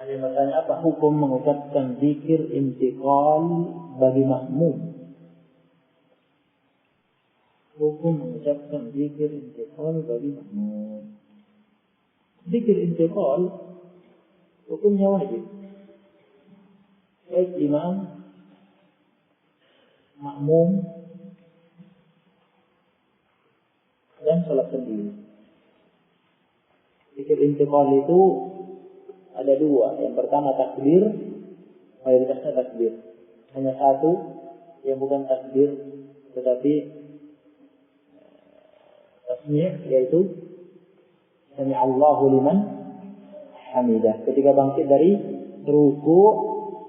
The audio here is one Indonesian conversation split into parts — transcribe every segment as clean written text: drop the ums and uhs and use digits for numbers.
Ada yang bertanya, apa hukum mengucapkan zikir intiqal bagi makmum? Hukum mengucapkan zikir intiqal bagi makmum. Zikir intiqal hukumnya wajib. Baik imam, makmum, dan salat sendiri. Zikir intiqal itu ada dua. Yang pertama takbir, mayoritasnya takbir. Hanya satu yang bukan takbir tetapi tasmi', yaitu sami'allahu liman hamidah. Ketika bangkit dari ruku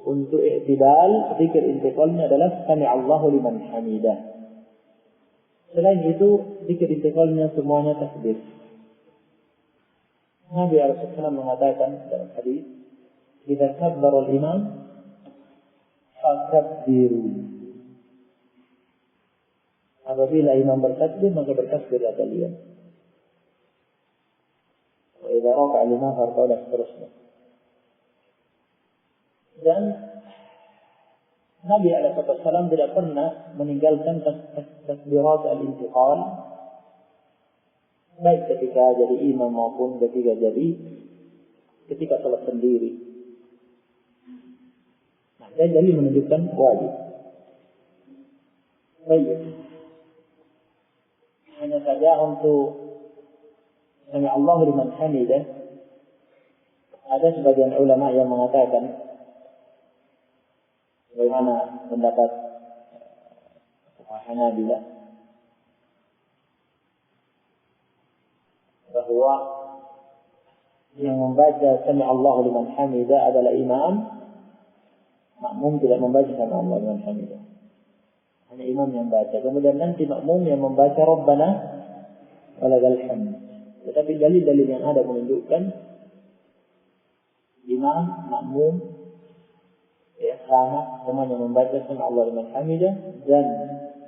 untuk i'tidal, zikir intiqalnya adalah sami'allahu liman hamidah. Selain itu, zikir intiqalnya semuanya takbir. Nabi SAW mengatakan dalam hadis, "Idza kabbara al-imam fakabbiru." Apabila imam bertakbir, maka bertakbirlah kalian. Wa idza raka'a al-imam farka'u, dan seterusnya. Dan Nabi SAW tidak pernah meninggalkan takbirat al-intiqal, baik ketika jadi imam maupun ketika salat sendiri. Nah, jadi menunjukkan wajib. Baik. Hanya saja untuk sami Allahu liman hamidah, ada sebagian ulama yang mengatakan, bagaimana pendapat Hanabilah, bahwa yang membaca sami Allahu liman hamidah adalah imam, makmum tidak membaca sami Allahu liman hamidah. Hanya imam yang baca. Kemudian nanti makmum yang membaca Rabbana walakal hamd. Tetapi dalil-dalil yang ada menunjukkan imam, makmum, sama semuanya membaca sami Allahu liman hamidah dan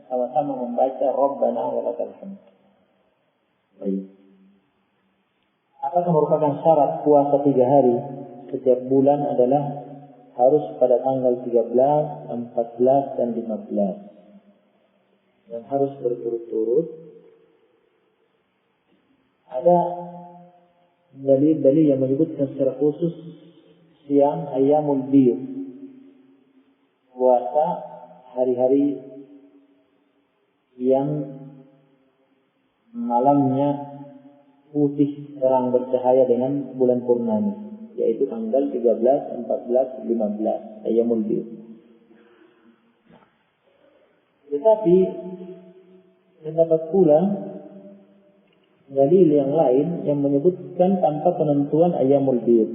sama-sama membaca Rabbana walakal hamd. Baik. Apakah merupakan syarat puasa 3 hari setiap bulan adalah harus pada tanggal 13, 14, dan 15. Dan harus berturut-turut. Ada dalil-dalil yang menyebutkan secara khusus siang ayyamul bid, puasa hari-hari yang malamnya putih terang bercahaya dengan bulan purnama, yaitu tanggal 13, 14, 15 ayyamul bid. Tetapi terdapat pula dalil yang lain yang menyebutkan tanpa penentuan ayyamul bid.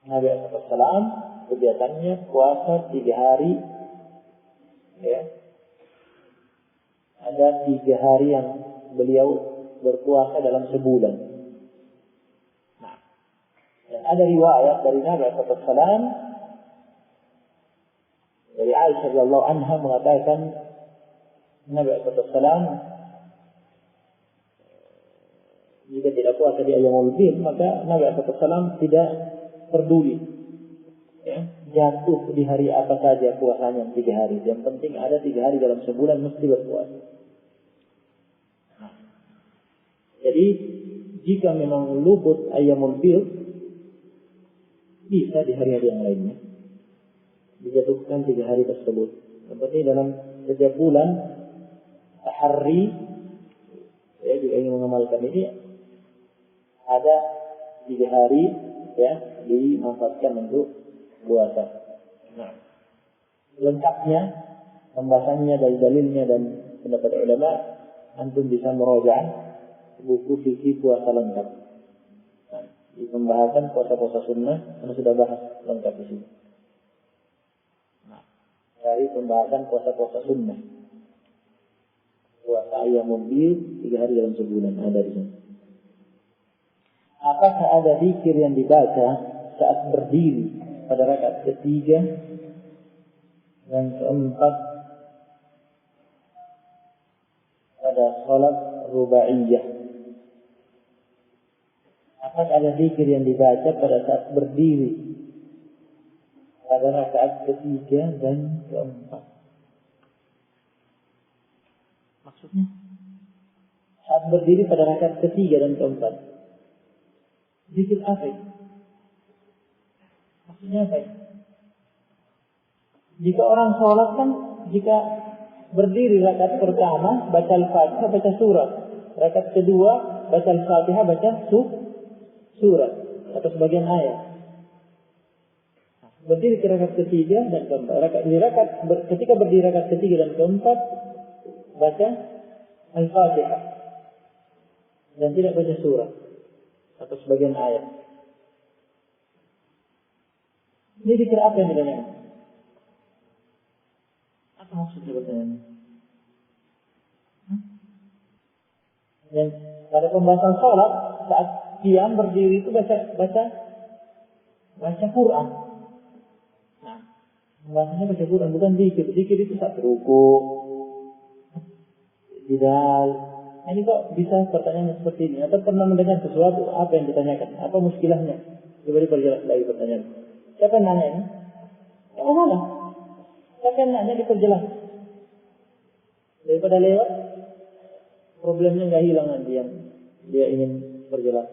Nabi SAW kebiasaannya puasa 3 hari, ada 3 hari yang beliau berpuasa dalam sebulan. Nah, dan ada riwayat dari Nabi SAW, dari Aisyah radhiyallahu anha mengatakan Nabi SAW jika tidak puasa di ayyamul bid, maka Nabi SAW tidak peduli, jatuh di hari apa saja puasanya 3 hari. Yang penting ada 3 hari dalam sebulan mesti berpuasa. Jadi jika memang luput ayyamul bid, bisa di hari-hari yang lainnya dijatuhkan 3 hari tersebut. Yang penting dalam setiap bulan hari, juga ingin mengamalkan ini, ada 3 hari dimanfaatkan untuk puasa. Nah, lengkapnya pembahasannya, dalil-dalilnya dan pendapat ulama, antum bisa merajaah buku fikih puasa lengkap. Nah, di pembahasan puasa-puasa sunnah, karena sudah bahas lengkap di sini. Nah, dari pembahasan puasa-puasa sunnah, puasa ayyamul bid 3 hari dalam sebulan ada di sini. Apakah ada zikir yang dibaca saat berdiri pada rakaat ketiga dan keempat pada salat rubaiyah? Apakah ada zikir yang dibaca pada saat berdiri pada rakaat ketiga dan keempat? Maksudnya saat berdiri pada rakaat ketiga dan keempat, zikir apa itu? Maksudnya apa itu? Jika orang sholat kan, jika berdiri rakaat pertama baca Al-Fatihah, baca surat. Rakaat kedua baca Al-Fatihah, baca surat atau sebagian ayat. Berdiri ke rakaat ketiga dan keempat. Ketika berdiri rakaat ketiga dan keempat baca Al-Fatihah dan tidak baca surat atau sebagian ayat. Ini zikir apa yang ditanyakan? Apa maksudnya pertanyaannya? Dan pada pembahasan sholat saat qiyam berdiri itu baca Quran. Nah, pembahasannya baca Quran, bukan zikir. Zikir itu saat ruku, tidak. Ini kok bisa pertanyaan seperti ini? Atau pernah mendengar sesuatu? Apa yang ditanyakan? Apa muskilahnya? Coba diperjelas lagi pertanyaan. Siapa yang nanya ini? Yang mana? Siapa yang nanya diperjelas? Daripada lewat, problemnya nggak hilang nanti yang dia ingin perjelas.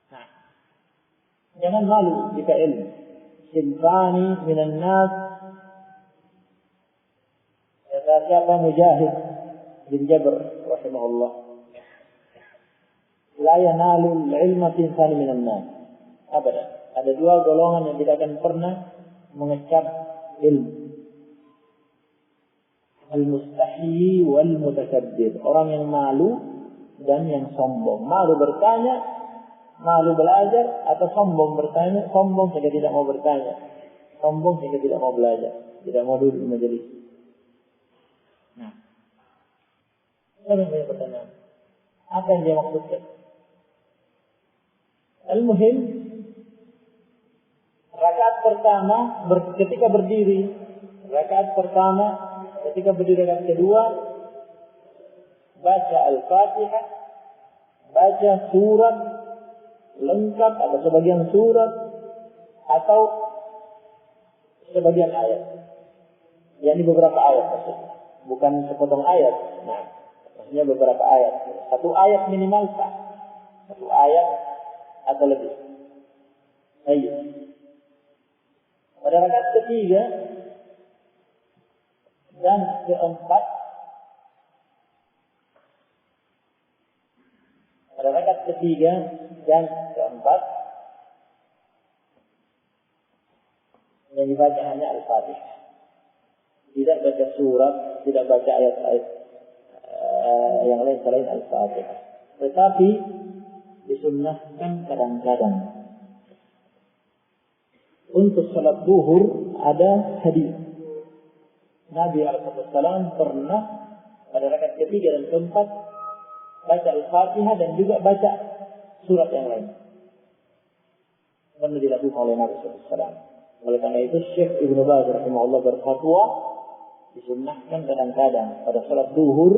Nah, jangan malu jika ilmu. Simfani minan nas. Kata siapa Mujahid bin Jabr rahimahullah, la yanalu ilma simfani minan nas. Abadan. Ada dua golongan yang tidak akan pernah mengecap ilmu. Al-mustahi wal mutakabbir. Orang yang malu dan yang sombong. Malu bertanya, malu belajar, atau sombong bertanya, sombong sehingga tidak mau bertanya, sombong sehingga tidak mau belajar, tidak mau duduk di majelis. Nah, saya banyak pertanyaan. Apa yang dia maksudkan? Al-muhim, rakaat pertama ketika berdiri, rakaat pertama ketika berdiri, rakaat kedua baca Al-Fatihah, baca surat lengkap atau sebagian surat atau sebagian ayat. Yani beberapa ayat maksudnya, bukan sepotong ayat. Nah, maksudnya beberapa ayat. Satu ayat minimal sah. Satu ayat atau lebih. Ayo. Pada rakaat ketiga dan keempat, pada rakaat ketiga dan keempat yang dibaca hanya Al-Fatihah, tidak baca surat, tidak baca ayat-ayat yang lain selain Al-Fatihah. Tetapi disunnahkan kadang-kadang untuk salat zuhur ada hadis Nabi SAW pernah pada rakaat ketiga dan keempat baca Al-Fatihah dan juga baca surat yang lain. Pernah dilakukan oleh Nabi SAW. Oleh karena itu Syekh Ibnu Baz rahimahullah berfatwa disunnahkan kadang-kadang pada salat zuhur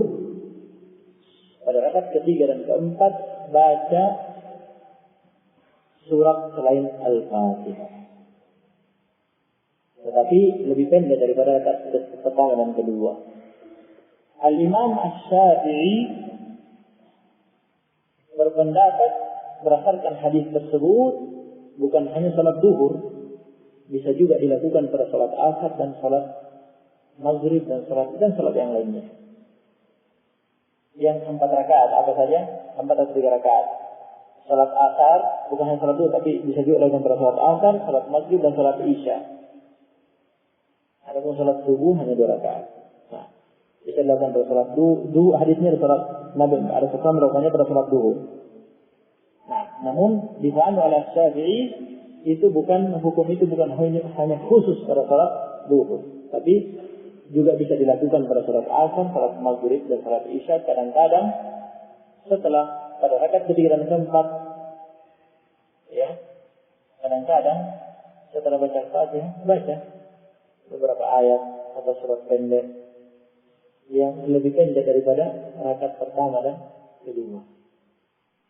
pada rakaat ketiga dan keempat baca surat selain Al-Fatihah. Tetapi lebih pendek daripada rakaat pertama dan kedua. Al-Imam Asy-Syafi'i berpendapat berdasarkan hadis tersebut bukan hanya salat zuhur, bisa juga dilakukan pada salat asar dan salat maghrib dan salat yang lainnya. Yang 4 rakaat apa saja? 4 atau 3 rakaat. Salat asar bukan hanya salat zuhur, tapi bisa juga dilakukan pada salat asar, salat maghrib dan salat isya. Adapun salat subuh hanya 2 rakaat. Nah, bisa dilakukan pada salat duhur. Hadisnya ada salat Nabi, ada sesuatu melakukannya pada salat duhur. Nah, namun difahami oleh Syafi'i itu hukum itu bukan hanya khusus pada salat duhur, tapi juga bisa dilakukan pada salat asar, salat maghrib dan salat isya. Kadang-kadang setelah pada rakaat ketiga dan keempat, ya, kadang-kadang setelah baca Fatihah baca beberapa ayat atau surat pendek yang lebih pendek daripada rakaat pertama dan kedua.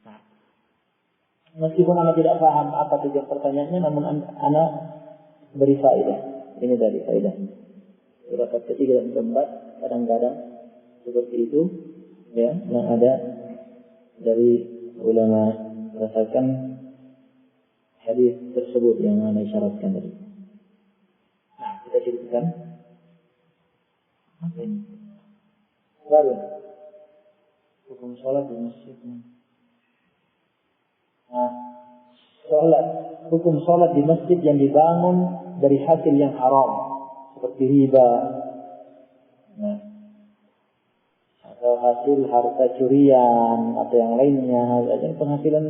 Nah, Meskipun anak tidak paham apa tujuan pertanyaannya, namun anak beri faedah. Ini tadi faedah. Surat ketiga dan keempat kadang-kadang seperti itu, ya, yang ada dari ulama berdasarkan hadis tersebut yang anak isyaratkan tadi. Nah, kita ceritakan apa ini? Baru hukum sholat di masjid. Nah, hukum sholat di masjid yang dibangun dari hasil yang haram, seperti riba, nah, atau hasil harta curian atau yang lainnya, jadi penghasilan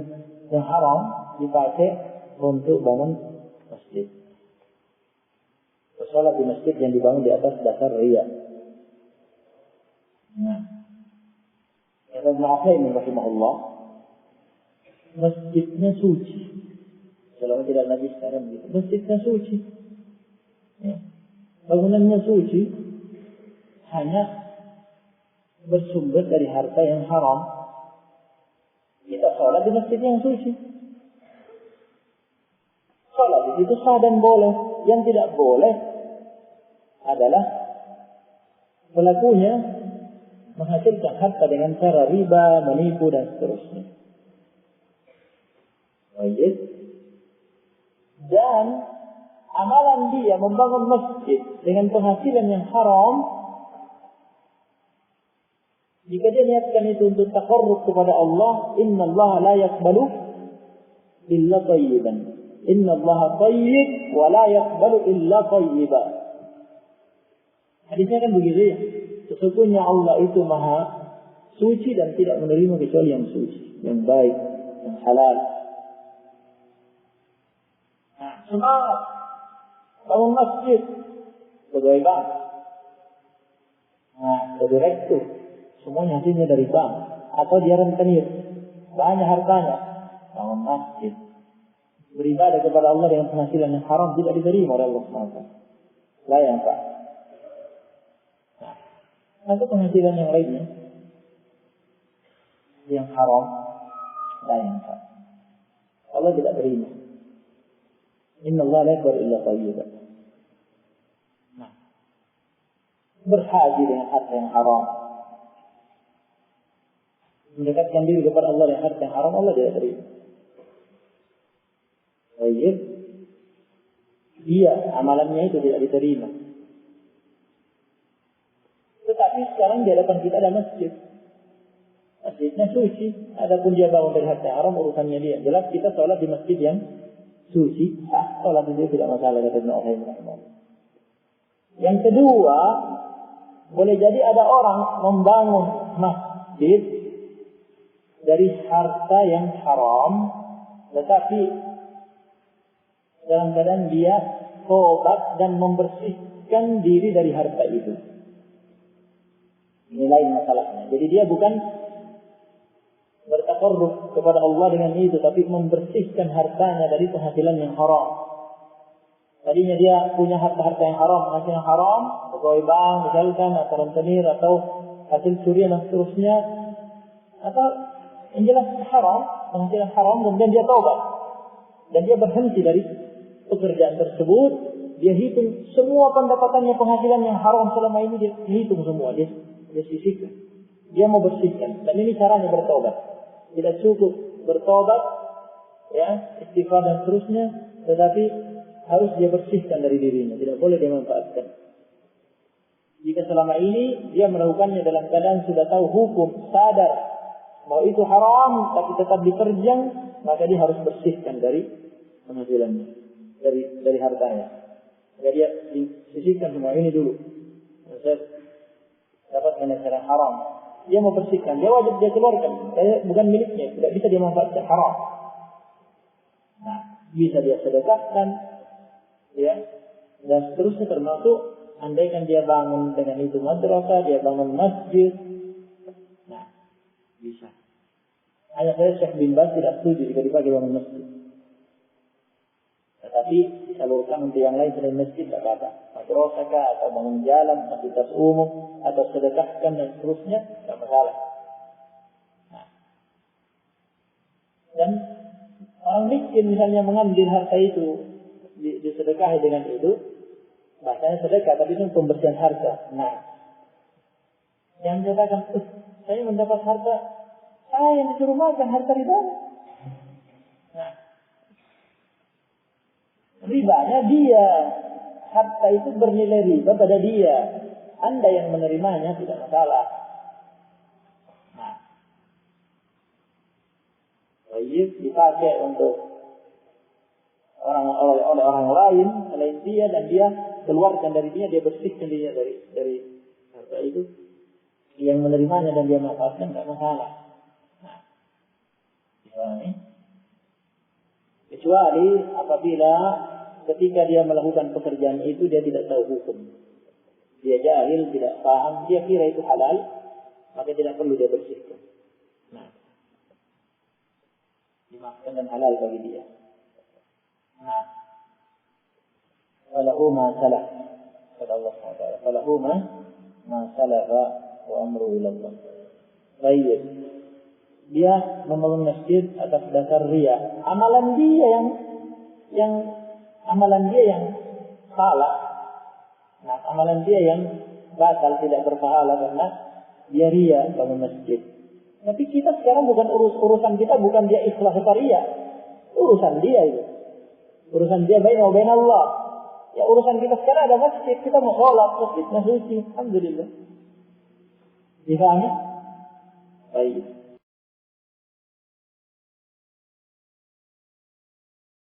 yang haram dipakai untuk bangun masjid. Sholat di masjid yang dibangun di atas dasar riya. Nah, Ibnu Utsaimin rahimahullah, masjidnya suci. Selama tidak najis sekarang begitu. Masjidnya suci. Ya. Bangunannya suci. Hanya bersumber dari harta yang haram. Kita sholat di masjid yang suci. Sholat itu sah dan boleh. Yang tidak boleh adalah pelakunya menghasilkan harta dengan cara riba, menipu dan seterusnya. Baik. Dan amalan dia membangun masjid dengan penghasilan yang haram, jika dia niatkan itu untuk taqarrub kepada Allah, inna Allah la yaqbalu illa tayyiban. Inna Allah tayyib wa la yaqbalu illa tayyiban. Hadisnya kan begitu ya. Sesungguhnya Allah itu maha suci dan tidak menerima kecuali yang suci, yang baik, yang halal. Nah, semangat bangun masjid, pegawai bank, nah, direktur, semuanya hasilnya dari bank, atau dia rentenir, banyak hartanya, bangun masjid, beribadah kepada Allah dengan penghasilan yang haram tidak diterima oleh Allah SWT. La yanfa'. Atau penghasilan yang lainnya yang haram, la yanfa'. Allah tidak terima. Inna Allah la yaqbalu illa tayyiban. Nah, berhaji dengan harta yang haram, mendekatkan diri kepada Allah dengan harta yang haram, Allah tidak terima. Tayyib, dia amalannya itu tidak diterima. Tetapi sekarang di hadapan kita ada masjid. Masjidnya suci. Adapun dia bangun dari harta haram, urusannya dia. Jelas kita sholat di masjid yang suci. Sholat itu tidak masalah. Yang kedua, boleh jadi ada orang membangun masjid dari harta yang haram, tetapi dalam keadaan dia tobat dan membersihkan diri dari harta itu. Ini lain masalahnya. Jadi dia bukan bertaqarrub kepada Allah dengan itu, tapi membersihkan hartanya dari penghasilan yang haram. Tadinya dia punya harta-harta yang haram, penghasilan yang haram, pegawai bank misalkan, atau rentenir, atau hasil curian dan seterusnya, atau yang jelas haram, penghasilan haram, kemudian dia taubat dan dia berhenti dari pekerjaan tersebut. Dia hitung semua pendapatannya, penghasilan yang haram selama ini dia hitung semua, dia sisihkan. Dia mau bersihkan, dan ini caranya bertobat. Tidak cukup bertobat, ya, istighfar dan seterusnya, tetapi harus dia bersihkan dari dirinya. Tidak boleh dia manfaatkan. Jika selama ini dia melakukannya dalam keadaan sudah tahu hukum, sadar bahwa itu haram, tapi tetap diterjang, maka dia harus bersihkan dari penghasilannya, dari hartanya. Maka dia sisihkan semua ini dulu. Saya dapat dengan haram. Dia mau bersihkan, dia wajib dia keluarkan. Bukan miliknya, tidak bisa dia manfaatkan haram. Nah, bisa dia sedekahkan, ya, dan seterusnya, termasuk andaikan dia bangun dengan itu madrasah, dia bangun masjid, nah, bisa. Hanya saya Syekh bin Baz tidak setuju jika dipakai bangun masjid. Tetapi disalurkan untuk yang lain selain masjid tidak apa-apa. Madrasah atau bangun jalan, fasilitas umum, atau sedekahkan dan seterusnya, tidak masalah. Nah. Dan Orang miskin misalnya mengambil harta itu, disedekahi dengan itu, bahasanya sedekah, tapi itu pembersihan harta. Nah, yang dikatakan, saya mendapat harta, saya yang disuruh makan harta riba. Nah, ribanya dia, harta itu bernilai riba pada dia. Anda yang menerimanya tidak masalah. Nah, wajib dipakai untuk oleh orang lain selain dia, dan dia keluarkan dari dia bersihkan dirinya dari harta itu. Yang menerimanya dan dia manfaatkan tidak masalah. Nah, kecuali apabila ketika dia melakukan pekerjaan itu dia tidak tahu hukum, dia jahil, tidak paham, dia kira itu halal, maka tidak perlu dia bersihkan. Nah, dimaafkan dan halal bagi dia. Nah, falahu ma salaf, kata Allah SWT, falahu ma salafa wa amru ila Allah. Baik, dia membangun masjid atas dasar riya. Amalan dia yang salah. Nah, amalan dia yang batal, tidak berpahala karena dia riya bangun masjid. Tapi kita sekarang bukan urusan kita, bukan dia ikhlas atau riya. Urusan dia itu. Urusan dia baina wa baina Allah. Ya, urusan kita sekarang ada masjid, kita mau sholat, masjid suci, alhamdulillah. Difahami? Baik.